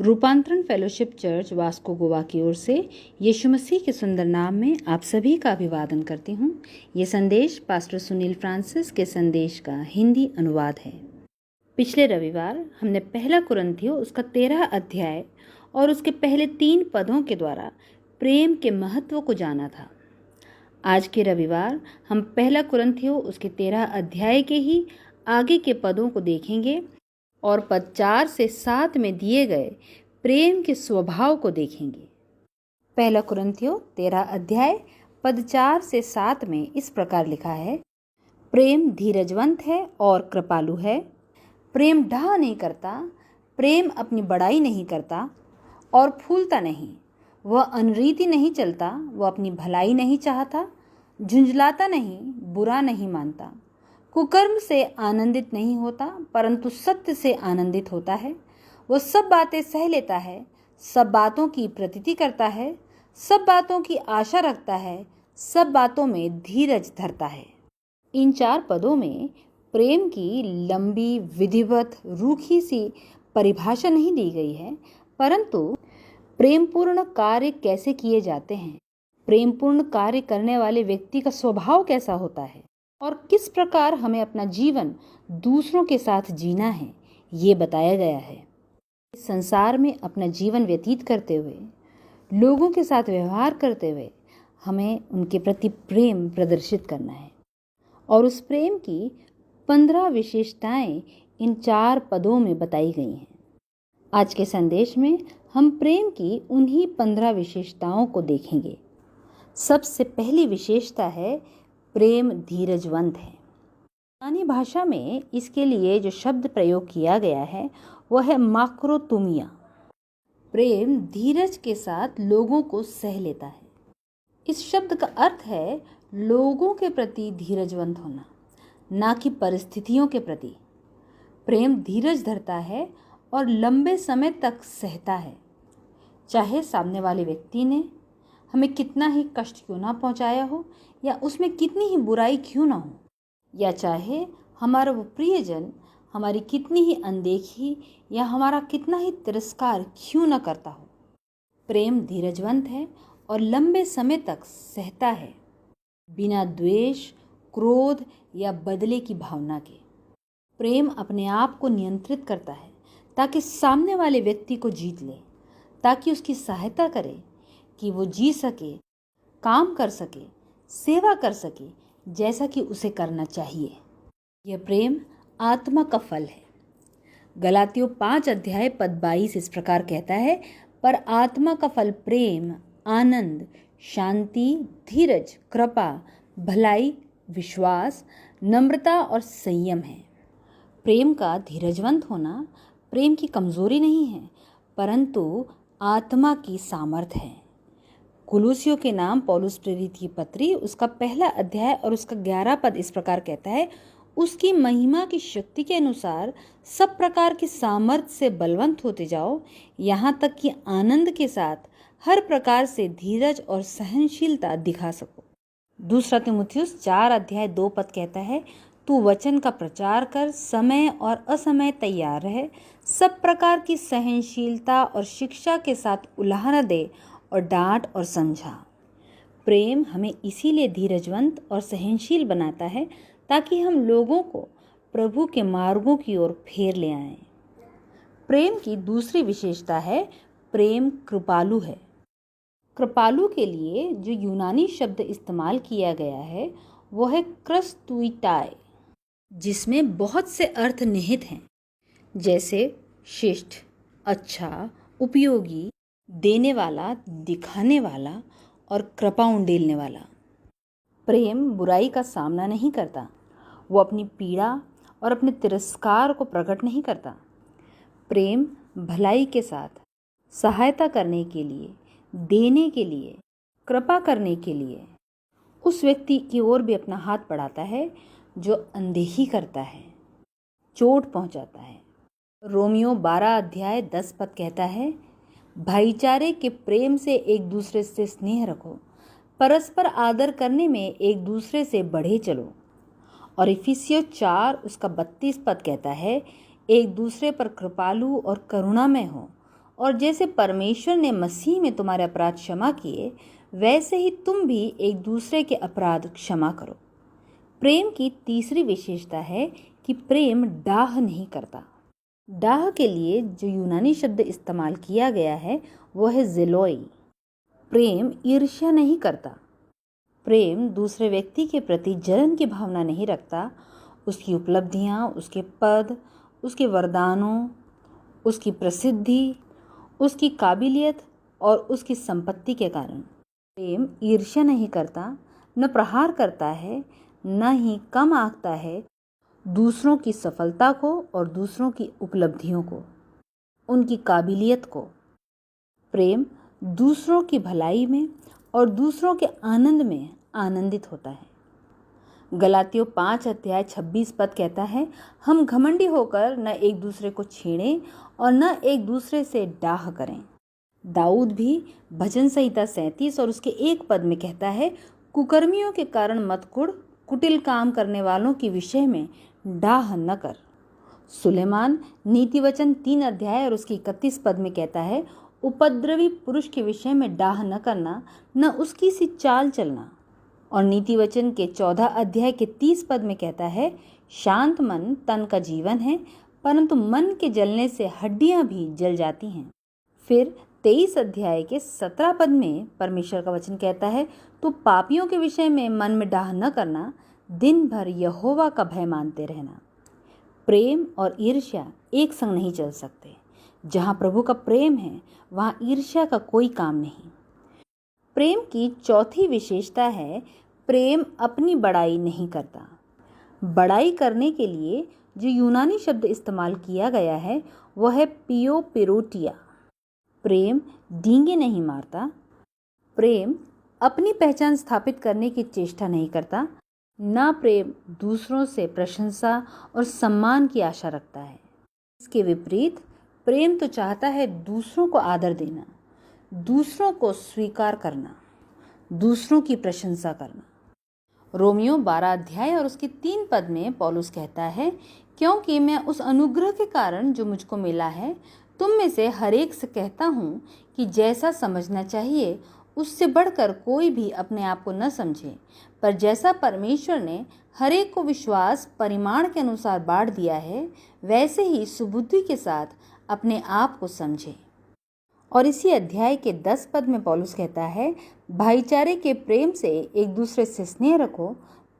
रूपांतरण fellowship church Vasco Goa की ओर से यीशु मसीह के सुंदर नाम में आप सभी का अभिवादन करती हूँ। ये संदेश पास्टर सुनील फ्रांसिस के संदेश का हिंदी अनुवाद है। पिछले रविवार हमने पहला कुरिन्थियों उसका 13 अध्याय और उसके पहले 3 पदों के द्वारा प्रेम के महत्व को जाना था। आज के रविवार हम पहला कुरिन्थियों उसके 13 अध्याय के ही आगे के पदों को देखेंगे और पद 4 से 7 में दिए गए प्रेम के स्वभाव को देखेंगे। पहला कुरिन्थियों 13 अध्याय पद 4 से 7 में इस प्रकार लिखा है, प्रेम धीरजवंत है और कृपालु है। प्रेम डाह नहीं करता, प्रेम अपनी बड़ाई नहीं करता और फूलता नहीं। वह अनरीति नहीं चलता, वह अपनी भलाई नहीं चाहता, झुंझलाता नहीं, बुरा नहीं मानता, कुकर्म से आनंदित नहीं होता परंतु सत्य से आनंदित होता है। वह सब बातें सह लेता है, सब बातों की प्रतीति करता है, सब बातों की आशा रखता है, सब बातों में धीरज धरता है। इन 4 पदों में प्रेम की लंबी विधिवत रूखी सी परिभाषा नहीं दी गई है, परंतु प्रेमपूर्ण कार्य कैसे किए जाते हैं, प्रेमपूर्ण कार्य करने वाले व्यक्ति का स्वभाव कैसा होता है और किस प्रकार हमें अपना जीवन दूसरों के साथ जीना है, ये बताया गया है। इस संसार में अपना जीवन व्यतीत करते हुए, लोगों के साथ व्यवहार करते हुए हमें उनके प्रति प्रेम प्रदर्शित करना है और उस प्रेम की 15 विशेषताएं इन 4 पदों में बताई गई हैं। आज के संदेश में हम प्रेम की उन्हीं 15 विशेषताओं को देखेंगे। सबसे पहली विशेषता है प्रेम धीरजवंत है। यूनानी भाषा में इसके लिए जो शब्द प्रयोग किया गया है वह है माक्रोतुमिया। प्रेम धीरज के साथ लोगों को सह लेता है। इस शब्द का अर्थ है लोगों के प्रति धीरजवंत होना, ना कि परिस्थितियों के प्रति। प्रेम धीरज धरता है और लंबे समय तक सहता है, चाहे सामने वाले व्यक्ति ने हमें कितना ही कष्ट क्यों ना पहुंचाया हो या उसमें कितनी ही बुराई क्यों ना हो, या चाहे हमारा वो प्रियजन हमारी कितनी ही अनदेखी या हमारा कितना ही तिरस्कार क्यों न करता हो। प्रेम धीरजवंत है और लंबे समय तक सहता है, बिना द्वेष, क्रोध या बदले की भावना के। प्रेम अपने आप को नियंत्रित करता है ताकि सामने वाले व्यक्ति को जीत ले, ताकि उसकी सहायता करे कि वो जी सके, काम कर सके, सेवा कर सके जैसा कि उसे करना चाहिए। यह प्रेम आत्मा का फल है। गलातियों 5 अध्याय पद 22 इस प्रकार कहता है, पर आत्मा का फल प्रेम, आनंद, शांति, धीरज, कृपा, भलाई, विश्वास, नम्रता और संयम है। प्रेम का धीरजवंत होना प्रेम की कमजोरी नहीं है, परंतु आत्मा की सामर्थ है। कुलूसियों के नाम पौलुस प्रेरित की पत्री उसका 1 अध्याय और उसका 11 पद इस प्रकार कहता है, उसकी महिमा की शक्ति के अनुसार सब प्रकार की सामर्थ्य से बलवंत होते जाओ, यहाँ तक कि आनंद के साथ हर प्रकार से धीरज और सहनशीलता दिखा सको। दूसरा तीमुथियुस 4 अध्याय 2 पद कहता है, तू वचन का प्रचार कर, समय और असमय तैयार रहे, सब प्रकार की सहनशीलता और शिक्षा के साथ उलाहना दे और डांट और समझा। प्रेम हमें इसीलिए धीरजवंत और सहनशील बनाता है ताकि हम लोगों को प्रभु के मार्गों की ओर फेर ले आएं। प्रेम की दूसरी विशेषता है प्रेम कृपालु है। कृपालु के लिए जो यूनानी शब्द इस्तेमाल किया गया है वो है क्रस्तुइटाए, जिसमें बहुत से अर्थ निहित हैं, जैसे शिष्ट, अच्छा, उपयोगी, देने वाला, दिखाने वाला और कृपा उंडेलने वाला। प्रेम बुराई का सामना नहीं करता, वो अपनी पीड़ा और अपने तिरस्कार को प्रकट नहीं करता। प्रेम भलाई के साथ सहायता करने के लिए, देने के लिए, कृपा करने के लिए उस व्यक्ति की ओर भी अपना हाथ बढ़ाता है जो अनदेखी करता है, चोट पहुंचाता है। रोमियो 12 अध्याय 10 पद कहता है, भाईचारे के प्रेम से एक दूसरे से स्नेह रखो, परस्पर आदर करने में एक दूसरे से बढ़े चलो। और इफिसियों 4 उसका 32 पद कहता है, एक दूसरे पर कृपालु और करुणामय हो और जैसे परमेश्वर ने मसीह में तुम्हारे अपराध क्षमा किए, वैसे ही तुम भी एक दूसरे के अपराध क्षमा करो। प्रेम की तीसरी विशेषता है कि प्रेम डाह नहीं करता। डाह के लिए जो यूनानी शब्द इस्तेमाल किया गया है वो है ज़िलोई। प्रेम ईर्ष्या नहीं करता। प्रेम दूसरे व्यक्ति के प्रति जलन की भावना नहीं रखता। उसकी उपलब्धियाँ, उसके पद, उसके वरदानों, उसकी प्रसिद्धि, उसकी काबिलियत और उसकी संपत्ति के कारण। प्रेम ईर्ष्या नहीं करता, न प्रहार करता है, न ही कम आंकता है दूसरों की सफलता को और दूसरों की उपलब्धियों को, उनकी काबिलियत को। प्रेम दूसरों की भलाई में और दूसरों के आनंद में आनंदित होता है। गलातियों 5:26 कहता है, हम घमंडी होकर न एक दूसरे को छेड़ें और न एक दूसरे से डाह करें। दाऊद भी भजन संहिता 37 और उसके 1 पद में कहता है, कुकर्मियों के कारण मत कुढ़, कुटिल काम करने वालों के विषय में डाह न कर। सुलेमान नीति वचन 3 अध्याय और उसके 31 पद में कहता है, उपद्रवी पुरुष के विषय में डाह न करना, न उसकी सी चाल चलना। और नीति वचन के 14 अध्याय के 30 पद में कहता है, शांत मन तन का जीवन है, परंतु मन के जलने से हड्डियां भी जल जाती हैं। फिर 23 अध्याय के 17 पद में परमेश्वर का वचन कहता है, तो पापियों के विषय में मन में डाह न करना, दिन भर यहोवा का भय मानते रहना। प्रेम और ईर्ष्या एक संग नहीं चल सकते। जहाँ प्रभु का प्रेम है वहाँ ईर्ष्या का कोई काम नहीं। प्रेम की चौथी विशेषता है, प्रेम अपनी बड़ाई नहीं करता। बड़ाई करने के लिए जो यूनानी शब्द इस्तेमाल किया गया है वह है पियोपेरोटिया। प्रेम डींगे नहीं मारता। प्रेम अपनी पहचान स्थापित करने की चेष्टा नहीं करता। ना प्रेम दूसरों से प्रशंसा और सम्मान की आशा रखता है। इसके विपरीत प्रेम तो चाहता है दूसरों को आदर देना, दूसरों को स्वीकार करना, दूसरों की प्रशंसा करना। रोमियो 12 अध्याय और उसके 3 पद में पौलुस कहता है, क्योंकि मैं उस अनुग्रह के कारण जो मुझको मिला है तुम में से हर एक से कहता हूँ कि जैसा समझना चाहिए उससे बढ़कर कोई भी अपने आप को न समझे, पर जैसा परमेश्वर ने हर एक को विश्वास परिमाण के अनुसार बांट दिया है, वैसे ही सुबुद्धि के साथ अपने आप को समझे। और इसी अध्याय के 10 पद में पौलुस कहता है, भाईचारे के प्रेम से एक दूसरे से स्नेह रखो,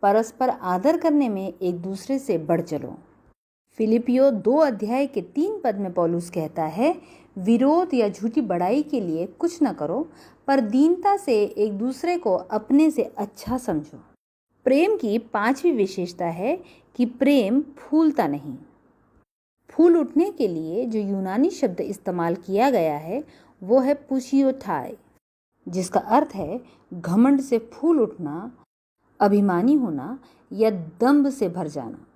परस्पर आदर करने में एक दूसरे से बढ़ चलो। फिलिपियो 2 अध्याय के 3 पद में पौलुस कहता है, विरोध या झूठी बड़ाई के लिए कुछ न करो, पर दीनता से एक दूसरे को अपने से अच्छा समझो। प्रेम की 5वीं विशेषता है कि प्रेम फूलता नहीं। फूल उठने के लिए जो यूनानी शब्द इस्तेमाल किया गया है वो है पुशियोथाई, जिसका अर्थ है घमंड से फूल उठना, अभिमानी होना या दंभ से भर जाना।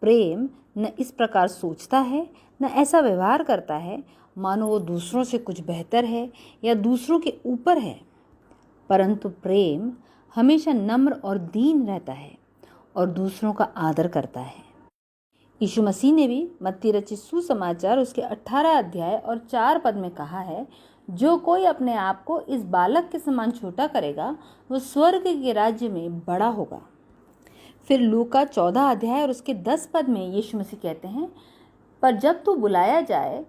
प्रेम न इस प्रकार सोचता है, न ऐसा व्यवहार करता है मानो वो दूसरों से कुछ बेहतर है या दूसरों के ऊपर है, परंतु प्रेम हमेशा नम्र और दीन रहता है और दूसरों का आदर करता है। यीशु मसीह ने भी मत्ती रचित सुसमाचार उसके 18 अध्याय और 4 पद में कहा है, जो कोई अपने आप को इस बालक के समान छोटा करेगा वो स्वर्ग के राज्य में बड़ा होगा। फिर लूका 14 अध्याय और उसके 10 पद में यीशु मसीह कहते हैं, पर जब तू बुलाया जाए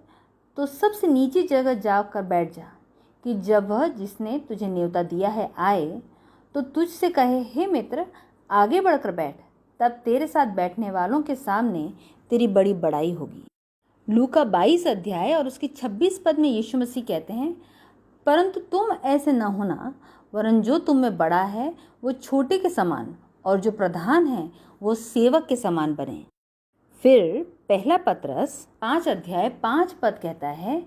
तो सबसे नीची जगह जाकर बैठ जा, कि जब वह जिसने तुझे न्योता दिया है आए तो तुझसे कहे, हे मित्र आगे बढ़कर बैठ, तब तेरे साथ बैठने वालों के सामने तेरी बड़ी बड़ाई होगी। लूका 22 अध्याय और उसके 26 पद में यीशु मसीह कहते हैं, परंतु तुम ऐसे न होना, वरन जो तुम में बड़ा है वो छोटे के समान और जो प्रधान है वो सेवक के समान बने। फिर पहला पतरस 5 अध्याय 5 पद कहता है,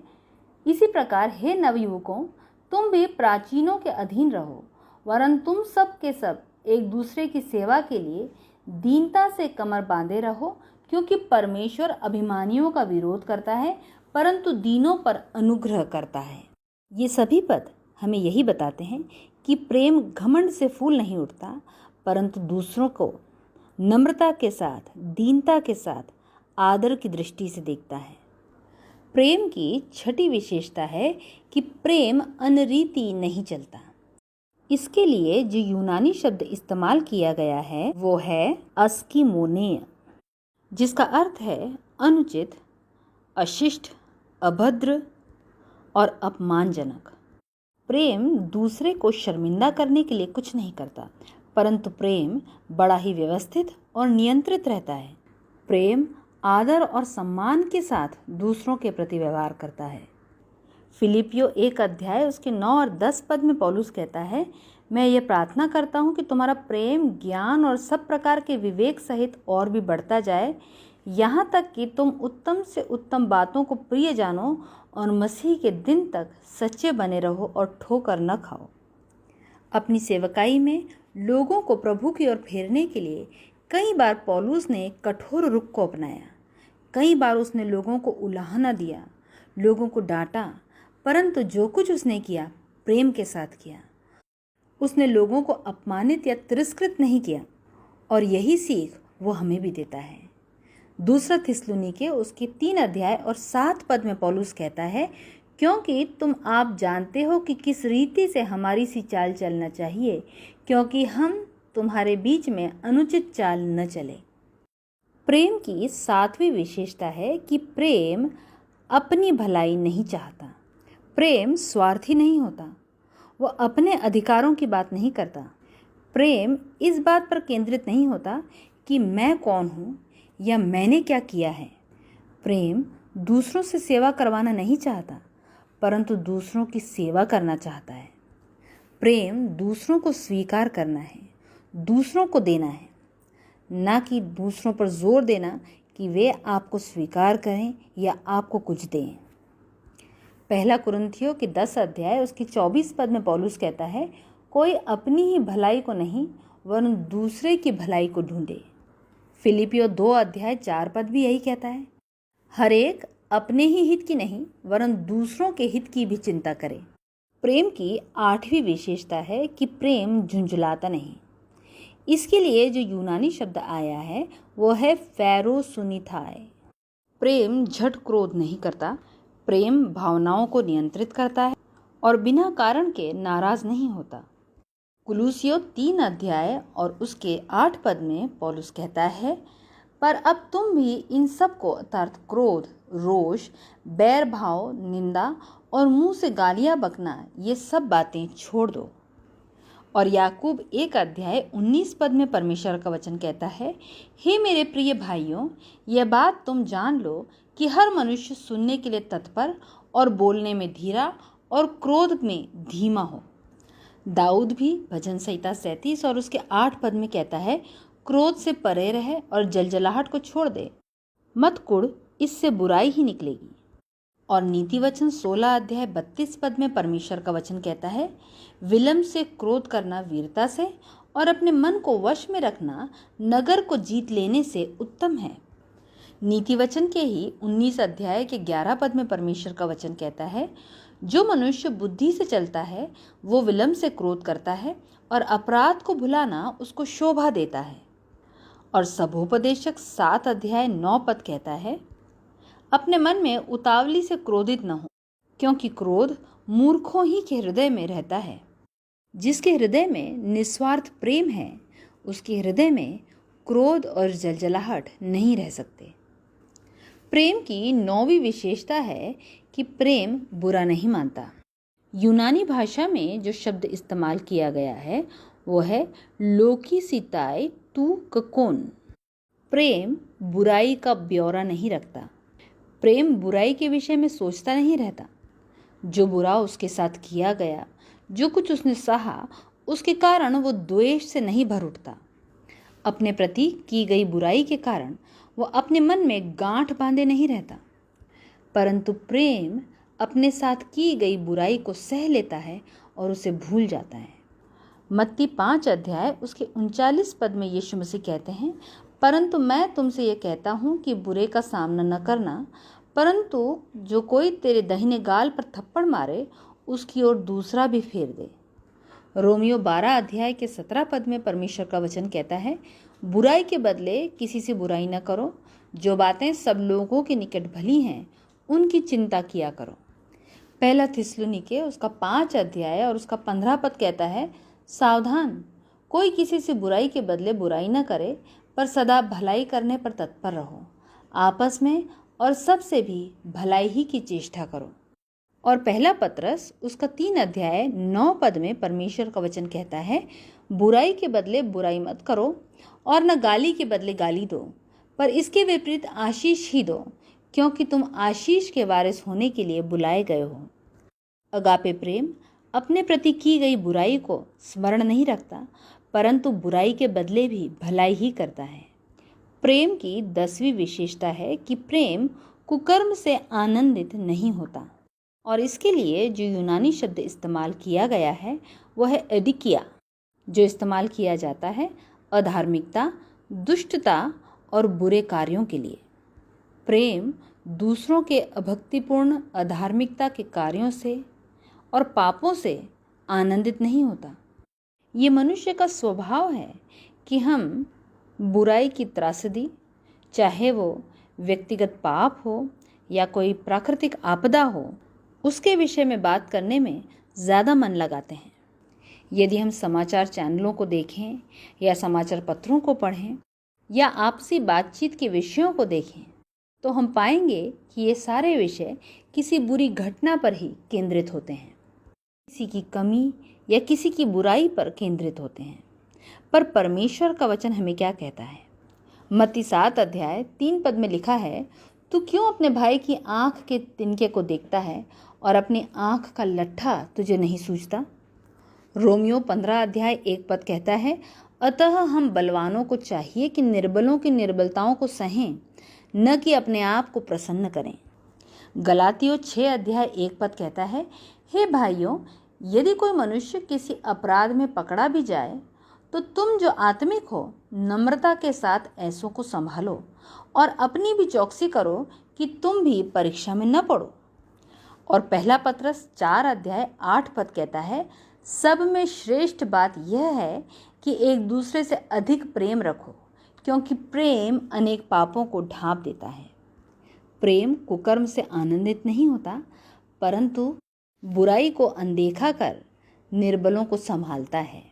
इसी प्रकार हे नवयुवकों तुम भी प्राचीनों के अधीन रहो, वरन तुम सब के सब एक दूसरे की सेवा के लिए दीनता से कमर बांधे रहो, क्योंकि परमेश्वर अभिमानियों का विरोध करता है परंतु दीनों पर अनुग्रह करता है। ये सभी पद हमें यही बताते हैं कि प्रेम घमंड से फूल नहीं उठता, परंतु दूसरों को नम्रता के साथ, दीनता के साथ, आदर की दृष्टि से देखता है। प्रेम की छठी विशेषता है कि प्रेम अनरीति नहीं चलता। इसके लिए जो यूनानी शब्द इस्तेमाल किया गया है वो है अस्किमोनेय, जिसका अर्थ है अनुचित, अशिष्ट, अभद्र और अपमानजनक। प्रेम दूसरे को शर्मिंदा करने के लिए कुछ नहीं करता, परंतु प्रेम बड़ा ही व्यवस्थित और नियंत्रित रहता है। प्रेम आदर और सम्मान के साथ दूसरों के प्रति व्यवहार करता है। फिलिपियो 1 अध्याय उसके 9 और 10 पद में पौलुस कहता है, मैं ये प्रार्थना करता हूँ कि तुम्हारा प्रेम ज्ञान और सब प्रकार के विवेक सहित और भी बढ़ता जाए, यहाँ तक कि तुम उत्तम से उत्तम बातों को प्रिय जानो और मसीह के दिन तक सच्चे बने रहो और ठोकर न खाओ। अपनी सेवकाई में लोगों को प्रभु की ओर फेरने के लिए कई बार पौलुस ने कठोर रुख को अपनाया। कई बार उसने लोगों को उलाहना दिया, लोगों को डांटा, परंतु जो कुछ उसने किया प्रेम के साथ किया। उसने लोगों को अपमानित या तिरस्कृत नहीं किया, और यही सीख वो हमें भी देता है। दूसरा थिस्सलुनीके उसके 3 अध्याय और 7 पद में पौलुस कहता है, क्योंकि तुम आप जानते हो कि किस रीति से हमारी सी चाल चलना चाहिए, क्योंकि हम तुम्हारे बीच में अनुचित चाल न चले। प्रेम की 7वीं विशेषता है कि प्रेम अपनी भलाई नहीं चाहता। प्रेम स्वार्थी नहीं होता, वो अपने अधिकारों की बात नहीं करता। प्रेम इस बात पर केंद्रित नहीं होता कि मैं कौन हूँ या मैंने क्या किया है। प्रेम दूसरों से सेवा करवाना नहीं चाहता, परंतु दूसरों की सेवा करना चाहता है। प्रेम दूसरों को स्वीकार करना है, दूसरों को देना है, ना कि दूसरों पर जोर देना कि वे आपको स्वीकार करें या आपको कुछ दें। पहला कुरिन्थियों के 10 अध्याय उसकी 24 पद में पौलुस कहता है, कोई अपनी ही भलाई को नहीं वरन दूसरे की भलाई को ढूंढे। फिलिपियो 2 अध्याय 4 पद भी यही कहता है, हर एक अपने ही हित की नहीं वरन दूसरों के हित की भी चिंता करे। प्रेम की 8वीं विशेषता है कि प्रेम झुंझलाता नहीं। इसके लिए जो यूनानी शब्द आया है वो है फेरोसुनिथाए। प्रेम झट क्रोध नहीं करता, प्रेम भावनाओं को नियंत्रित करता है और बिना कारण के नाराज नहीं होता। कुलूसियों 3 अध्याय और उसके 8 पद में पौलुस कहता है, पर अब तुम भी इन सब को अर्थात क्रोध, रोष, बैर भाव, निंदा और मुंह से गालियां बकना, ये सब बातें छोड़ दो। और याकूब 1 अध्याय 19 पद में परमेश्वर का वचन कहता है, हे मेरे प्रिय भाइयों, यह बात तुम जान लो कि हर मनुष्य सुनने के लिए तत्पर और बोलने में धीरा और क्रोध में धीमा हो। दाऊद भी भजन संहिता 37 और उसके 8 पद में कहता है, क्रोध से परे रहे और जलजलाहट को छोड़ दे, मत कुढ़, इससे बुराई ही निकलेगी। और नीति वचन 16 अध्याय 32 पद में परमेश्वर का वचन कहता है, विलम्ब से क्रोध करना वीरता से और अपने मन को वश में रखना नगर को जीत लेने से उत्तम है। नीति वचन के ही 19 अध्याय के 11 पद में परमेश्वर का वचन कहता है, जो मनुष्य बुद्धि से चलता है वो विलम्ब से क्रोध करता है और अपराध को भुलाना उसको शोभा देता है। और सभोपदेशक 7 अध्याय 9 पद कहता है, अपने मन में उतावली से क्रोधित न हो, क्योंकि क्रोध मूर्खों ही के हृदय में रहता है। जिसके हृदय में निस्वार्थ प्रेम है, उसके हृदय में क्रोध और जलजलाहट नहीं रह सकते। प्रेम की 9वीं विशेषता है कि प्रेम बुरा नहीं मानता। यूनानी भाषा में जो शब्द इस्तेमाल किया गया है वो है लोकिसिताई तू ककोन। प्रेम बुराई का ब्यौरा नहीं रखता। प्रेम बुराई के विषय में सोचता नहीं रहता। जो बुरा उसके साथ किया गया, जो कुछ उसने सहा, उसके कारण वो द्वेष से नहीं भर उठता। अपने प्रति की गई बुराई के कारण वो अपने मन में गांठ बांधे नहीं रहता, परंतु प्रेम अपने साथ की गई बुराई को सह लेता है और उसे भूल जाता है। मत्ती 5 अध्याय उसके 39 पद में यीशु मसीह कहते हैं, परंतु मैं तुमसे ये कहता हूँ कि बुरे का सामना न करना, परंतु जो कोई तेरे दाहिने गाल पर थप्पड़ मारे उसकी ओर दूसरा भी फेर दे। रोमियो 12 अध्याय के 17 पद में परमेश्वर का वचन कहता है, बुराई के बदले किसी से बुराई न करो। जो बातें सब लोगों के निकट भली हैं उनकी चिंता किया करो। पहला थिस्सलुनीके उसका 5 अध्याय और उसका 15 पद कहता है, सावधान, कोई किसी से बुराई के बदले बुराई न करे, पर सदा भलाई करने पर तत्पर रहो। आपस में और सबसे भी भलाई ही की चेष्टा करो। और पहला पत्रस उसका 3 अध्याय 9 पद में परमेश्वर का वचन कहता है, बुराई के बदले बुराई मत करो और न गाली के बदले गाली दो, पर इसके विपरीत आशीष ही दो, क्योंकि तुम आशीष के वारिस होने के लिए बुलाए गए हो। अगापे प्रेम अपने प्रति की गई बुराई को स्मरण नहीं रखता, परंतु बुराई के बदले भी भलाई ही करता है। प्रेम की 10वीं विशेषता है कि प्रेम कुकर्म से आनंदित नहीं होता, और इसके लिए जो यूनानी शब्द इस्तेमाल किया गया है वह है एडिकिया, जो इस्तेमाल किया जाता है अधार्मिकता, दुष्टता और बुरे कार्यों के लिए। प्रेम दूसरों के अभक्तिपूर्ण अधार्मिकता के कार्यों से और पापों से आनंदित नहीं होता। ये मनुष्य का स्वभाव है कि हम बुराई की त्रासदी, चाहे वो व्यक्तिगत पाप हो या कोई प्राकृतिक आपदा हो, उसके विषय में बात करने में ज़्यादा मन लगाते हैं। यदि हम समाचार चैनलों को देखें या समाचार पत्रों को पढ़ें या आपसी बातचीत के विषयों को देखें, तो हम पाएंगे कि ये सारे विषय किसी बुरी घटना पर ही केंद्रित होते हैं, किसी की कमी या किसी की बुराई पर केंद्रित होते हैं। पर परमेश्वर का वचन हमें क्या कहता है? मत्ती 7 अध्याय 3 पद में लिखा है, तू क्यों अपने भाई की आँख के तिनके को देखता है और अपनी आँख का लट्ठा तुझे नहीं सूझता? रोमियो 15 अध्याय 1 पद कहता है, अतः हम बलवानों को चाहिए कि निर्बलों की निर्बलताओं को सहें, न कि अपने आप को प्रसन्न करें। गलातियों 6 अध्याय 1 पद कहता है, हे भाइयों, यदि कोई मनुष्य किसी अपराध में पकड़ा भी जाए, तो तुम जो आत्मिक हो, नम्रता के साथ ऐसों को संभालो और अपनी भी चौकसी करो कि तुम भी परीक्षा में न पड़ो। और पहला पत्रस 4 अध्याय 8 पद कहता है, सब में श्रेष्ठ बात यह है कि एक दूसरे से अधिक प्रेम रखो, क्योंकि प्रेम अनेक पापों को ढांप देता है। प्रेम कुकर्म से आनंदित नहीं होता, परंतु बुराई को अनदेखा कर निर्बलों को संभालता है।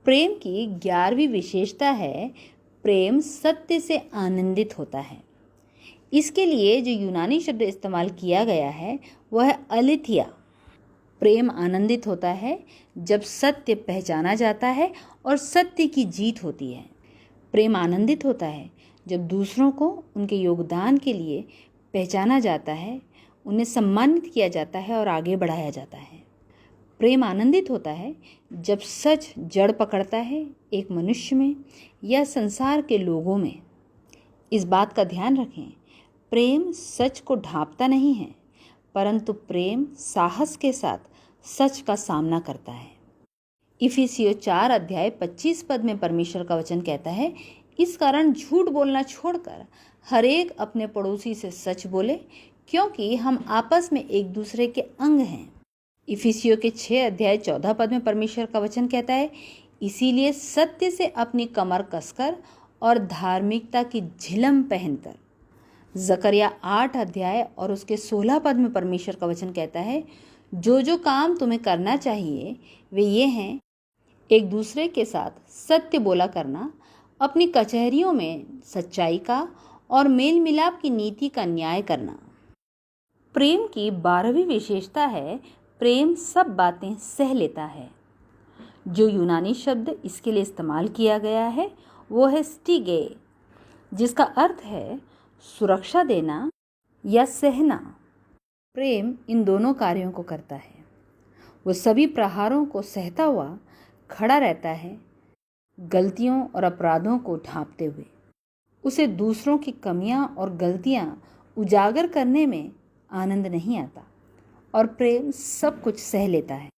प्रेम की 11वीं विशेषता है, प्रेम सत्य से आनंदित होता है। इसके लिए जो यूनानी शब्द इस्तेमाल किया गया है वह है अलिथिया। प्रेम आनंदित होता है जब सत्य पहचाना जाता है और सत्य की जीत होती है। प्रेम आनंदित होता है जब दूसरों को उनके योगदान के लिए पहचाना जाता है, उन्हें सम्मानित किया जाता है और आगे बढ़ाया जाता है। प्रेम आनंदित होता है जब सच जड़ पकड़ता है एक मनुष्य में या संसार के लोगों में। इस बात का ध्यान रखें, प्रेम सच को ढांपता नहीं है, परंतु प्रेम साहस के साथ सच का सामना करता है। इफिसियों 4 अध्याय 25 पद में परमेश्वर का वचन कहता है, इस कारण झूठ बोलना छोड़कर हर एक अपने पड़ोसी से सच बोले, क्योंकि हम आपस में एक दूसरे के अंग हैं। इफिसियों के 6 अध्याय 14 पद में परमेश्वर का वचन कहता है, इसीलिए सत्य से अपनी कमर कसकर और धार्मिकता की झिलम पहनकर। जकरिया 8 अध्याय और उसके 16 पद में परमेश्वर का वचन कहता है, जो जो काम तुम्हें करना चाहिए वे ये हैं, एक दूसरे के साथ सत्य बोला करना, अपनी कचहरियों में सच्चाई का और मेल मिलाप की नीति का न्याय करना। प्रेम की 12वीं विशेषता है, प्रेम सब बातें सह लेता है। जो यूनानी शब्द इसके लिए इस्तेमाल किया गया है वो है स्टिगे, जिसका अर्थ है सुरक्षा देना या सहना। प्रेम इन दोनों कार्यों को करता है। वो सभी प्रहारों को सहता हुआ खड़ा रहता है, गलतियों और अपराधों को ढांपते हुए। उसे दूसरों की कमियां और गलतियां उजागर करने में आनंद नहीं आता, और प्रेम सब कुछ सह लेता है।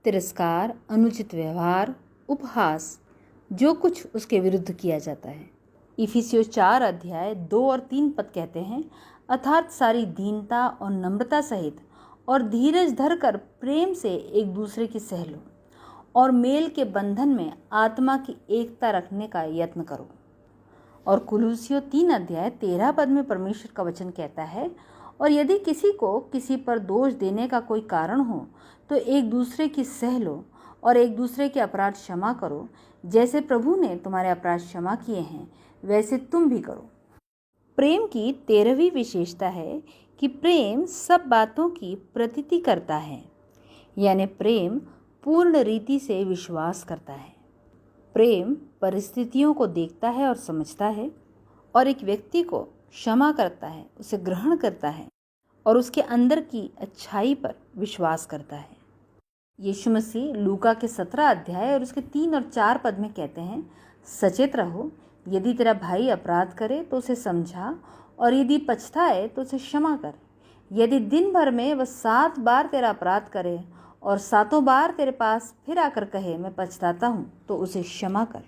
तिरस्कार, अनुचित व्यवहार, उपहास, जो कुछ उसके विरुद्ध किया जाता है। इफिसियों 4 अध्याय 2 और 3 पद कहते हैं, अर्थात सारी दीनता और नम्रता सहित और धीरज धरकर प्रेम से एक दूसरे की सह लो और मेल के बंधन में आत्मा की एकता रखने का यत्न करो। और कुलुसियों 3 अध्याय 13 पद में परमेश्वर का वचन कहता है, और यदि किसी को किसी पर दोष देने का कोई कारण हो तो एक दूसरे की सह लो और एक दूसरे के अपराध क्षमा करो। जैसे प्रभु ने तुम्हारे अपराध क्षमा किए हैं वैसे तुम भी करो। प्रेम की 13वीं विशेषता है कि प्रेम सब बातों की प्रतीति करता है, यानी प्रेम पूर्ण रीति से विश्वास करता है। प्रेम परिस्थितियों को देखता है और समझता है और एक व्यक्ति को क्षमा करता है, उसे ग्रहण करता है और उसके अंदर की अच्छाई पर विश्वास करता है। यीशु मसीह लूका के 17 अध्याय और उसके 3 और 4 पद में कहते हैं, सचेत रहो, यदि तेरा भाई अपराध करे तो उसे समझा और यदि पछताए तो उसे क्षमा कर। यदि दिन भर में वह 7 बार तेरा अपराध करे और 7 बार तेरे पास फिर आकर कहे मैं पछताता हूँ, तो उसे क्षमा कर।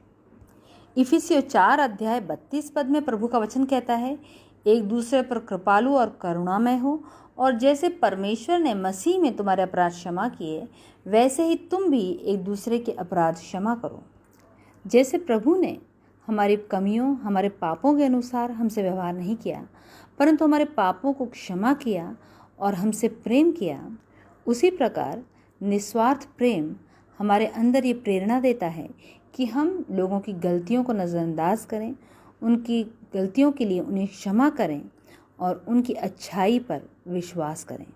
इफिसियों 4 अध्याय 32 पद में प्रभु का वचन कहता है, एक दूसरे पर कृपालु और करुणामय हो, और जैसे परमेश्वर ने मसीह में तुम्हारे अपराध क्षमा किए वैसे ही तुम भी एक दूसरे के अपराध क्षमा करो। जैसे प्रभु ने हमारी कमियों, हमारे पापों के अनुसार हमसे व्यवहार नहीं किया, परंतु हमारे पापों को क्षमा किया और हमसे प्रेम किया, उसी प्रकार निस्वार्थ प्रेम हमारे अंदर ये प्रेरणा देता है कि हम लोगों की गलतियों को नज़रअंदाज करें, उनकी गलतियों के लिए उन्हें क्षमा करें और उनकी अच्छाई पर विश्वास करें।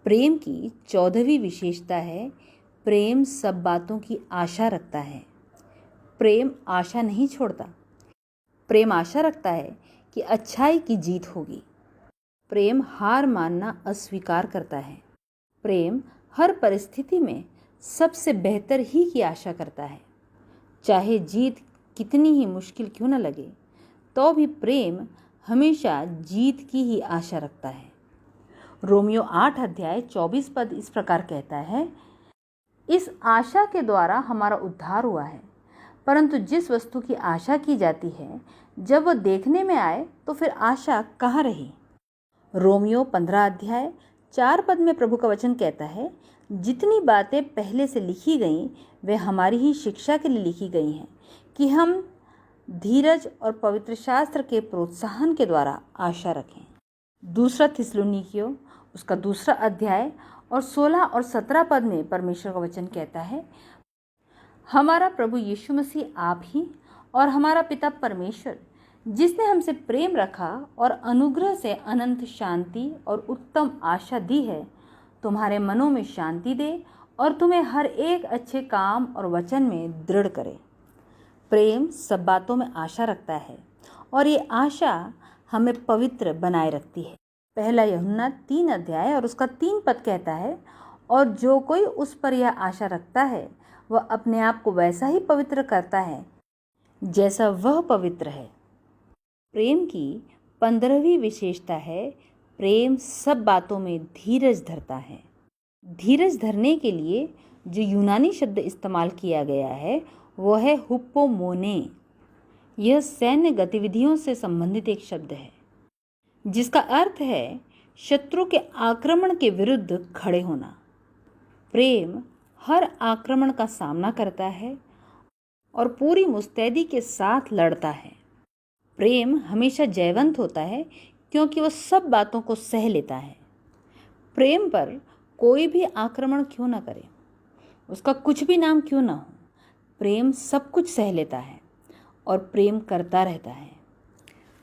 प्रेम की 14वीं विशेषता है, प्रेम सब बातों की आशा रखता है। प्रेम आशा नहीं छोड़ता। प्रेम आशा रखता है कि अच्छाई की जीत होगी। प्रेम हार मानना अस्वीकार करता है। प्रेम हर परिस्थिति में सबसे बेहतर ही की आशा करता है। चाहे जीत कितनी ही मुश्किल क्यों न लगे, तो भी प्रेम हमेशा जीत की ही आशा रखता है। रोमियो 8 अध्याय 24 पद इस प्रकार कहता है, इस आशा के द्वारा हमारा उद्धार हुआ है, परंतु जिस वस्तु की आशा की जाती है जब वह देखने में आए तो फिर आशा कहाँ रही। रोमियो 15 अध्याय 4 पद में प्रभु का वचन कहता है, जितनी बातें पहले से लिखी गईं वे हमारी ही शिक्षा के लिए लिखी गई हैं कि हम धीरज और पवित्र शास्त्र के प्रोत्साहन के द्वारा आशा रखें। दूसरा थिस्सलुनीकियों उसका 2 अध्याय और 16 और 17 पद में परमेश्वर का वचन कहता है, हमारा प्रभु यीशु मसीह आप ही और हमारा पिता परमेश्वर जिसने हमसे प्रेम रखा और अनुग्रह से अनंत शांति और उत्तम आशा दी है, तुम्हारे मनों में शांति दे और तुम्हें हर एक अच्छे काम और वचन में दृढ़ करे। प्रेम सब बातों में आशा रखता है और ये आशा हमें पवित्र बनाए रखती है। पहला यूहन्ना 3 अध्याय और उसका 3 पद कहता है, और जो कोई उस पर यह आशा रखता है वह अपने आप को वैसा ही पवित्र करता है जैसा वह पवित्र है। प्रेम की 15वीं विशेषता है, प्रेम सब बातों में धीरज धरता है। धीरज धरने के लिए जो यूनानी शब्द इस्तेमाल किया गया है वो है हुप्पोमोने। यह सैन्य गतिविधियों से संबंधित एक शब्द है जिसका अर्थ है शत्रु के आक्रमण के विरुद्ध खड़े होना। प्रेम हर आक्रमण का सामना करता है और पूरी मुस्तैदी के साथ लड़ता है। प्रेम हमेशा जयवंत होता है क्योंकि वह सब बातों को सह लेता है। प्रेम पर कोई भी आक्रमण क्यों न करे, उसका कुछ भी नाम क्यों न हो, प्रेम सब कुछ सह लेता है और प्रेम करता रहता है।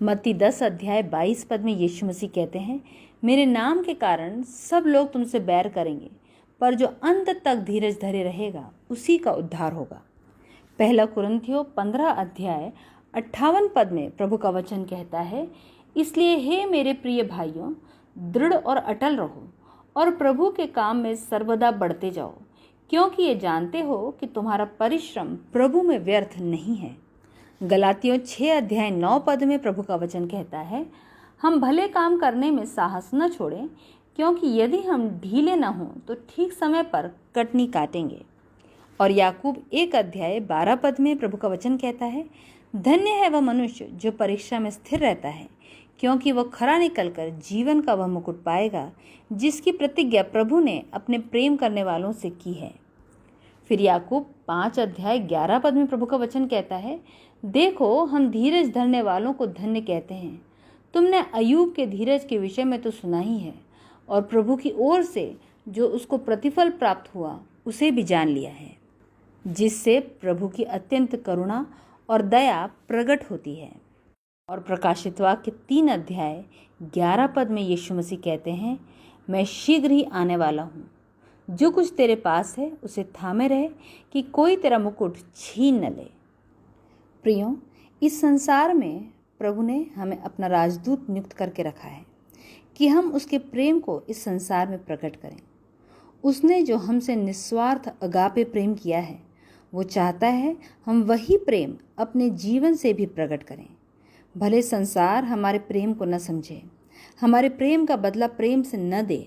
मत्ती 10 अध्याय 22 पद में यीशु मसीह कहते हैं, मेरे नाम के कारण सब लोग तुमसे बैर करेंगे, पर जो अंत तक धीरज धरे रहेगा उसी का उद्धार होगा। पहला कुरिन्थियों 15 अध्याय 58 पद में प्रभु का वचन कहता है, इसलिए हे मेरे प्रिय भाइयों, दृढ़ और अटल रहो और प्रभु के काम में सर्वदा बढ़ते जाओ, क्योंकि ये जानते हो कि तुम्हारा परिश्रम प्रभु में व्यर्थ नहीं है। गलातियों 6 अध्याय 9 पद में प्रभु का वचन कहता है, हम भले काम करने में साहस न छोड़ें, क्योंकि यदि हम ढीले न हों तो ठीक समय पर कटनी काटेंगे। और याकूब 1 अध्याय 12 पद में प्रभु का वचन कहता है, धन्य है वह मनुष्य जो परीक्षा में स्थिर रहता है, क्योंकि वह खरा निकलकर जीवन का वह मुकुट पाएगा जिसकी प्रतिज्ञा प्रभु ने अपने प्रेम करने वालों से की है। फिर याकूब 5 अध्याय 11 पद में प्रभु का वचन कहता है, देखो हम धीरज धरने वालों को धन्य कहते हैं, तुमने अय्यूब के धीरज के विषय में तो सुना ही है, और प्रभु की ओर से जो उसको प्रतिफल प्राप्त हुआ उसे भी जान लिया है, जिससे प्रभु की अत्यंत करुणा और दया प्रकट होती है। और प्रकाशित वाक्य 3 अध्याय 11 पद में यीशु मसीह कहते हैं, मैं शीघ्र ही आने वाला हूँ। जो कुछ तेरे पास है उसे थामे रहे कि कोई तेरा मुकुट छीन न ले। प्रियो, इस संसार में प्रभु ने हमें अपना राजदूत नियुक्त करके रखा है कि हम उसके प्रेम को इस संसार में प्रकट करें। उसने जो हमसे निस्वार्थ अगापे प्रेम किया है, वो चाहता है हम वही प्रेम अपने जीवन से भी प्रकट करें। भले संसार हमारे प्रेम को न समझे, हमारे प्रेम का बदला प्रेम से न दे,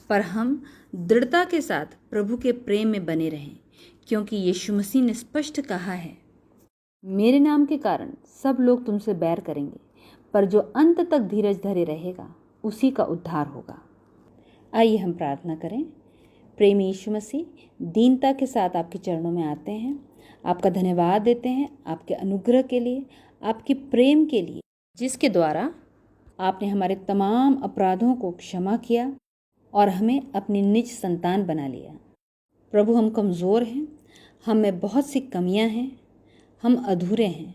पर हम दृढ़ता के साथ प्रभु के प्रेम में बने रहें, क्योंकि यीशु मसीह ने स्पष्ट कहा है, मेरे नाम के कारण सब लोग तुमसे बैर करेंगे, पर जो अंत तक धीरज धरे रहेगा उसी का उद्धार होगा। आइए हम प्रार्थना करें। प्रेमी यीशु मसीह, दीनता के साथ आपके चरणों में आते हैं, आपका धन्यवाद देते हैं आपके अनुग्रह के लिए, आपके प्रेम के लिए, जिसके द्वारा आपने हमारे तमाम अपराधों को क्षमा किया और हमें अपनी निज संतान बना लिया। प्रभु, हम कमज़ोर हैं, हम में बहुत सी कमियां हैं, हम अधूरे हैं।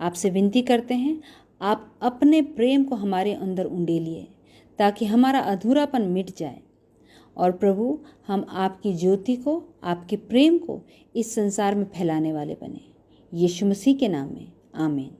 आपसे विनती करते हैं, आप अपने प्रेम को हमारे अंदर उंडेलिए ताकि हमारा अधूरापन मिट जाए। और प्रभु, हम आपकी ज्योति को, आपके प्रेम को इस संसार में फैलाने वाले बने। यीशु मसीह के नाम में आमीन।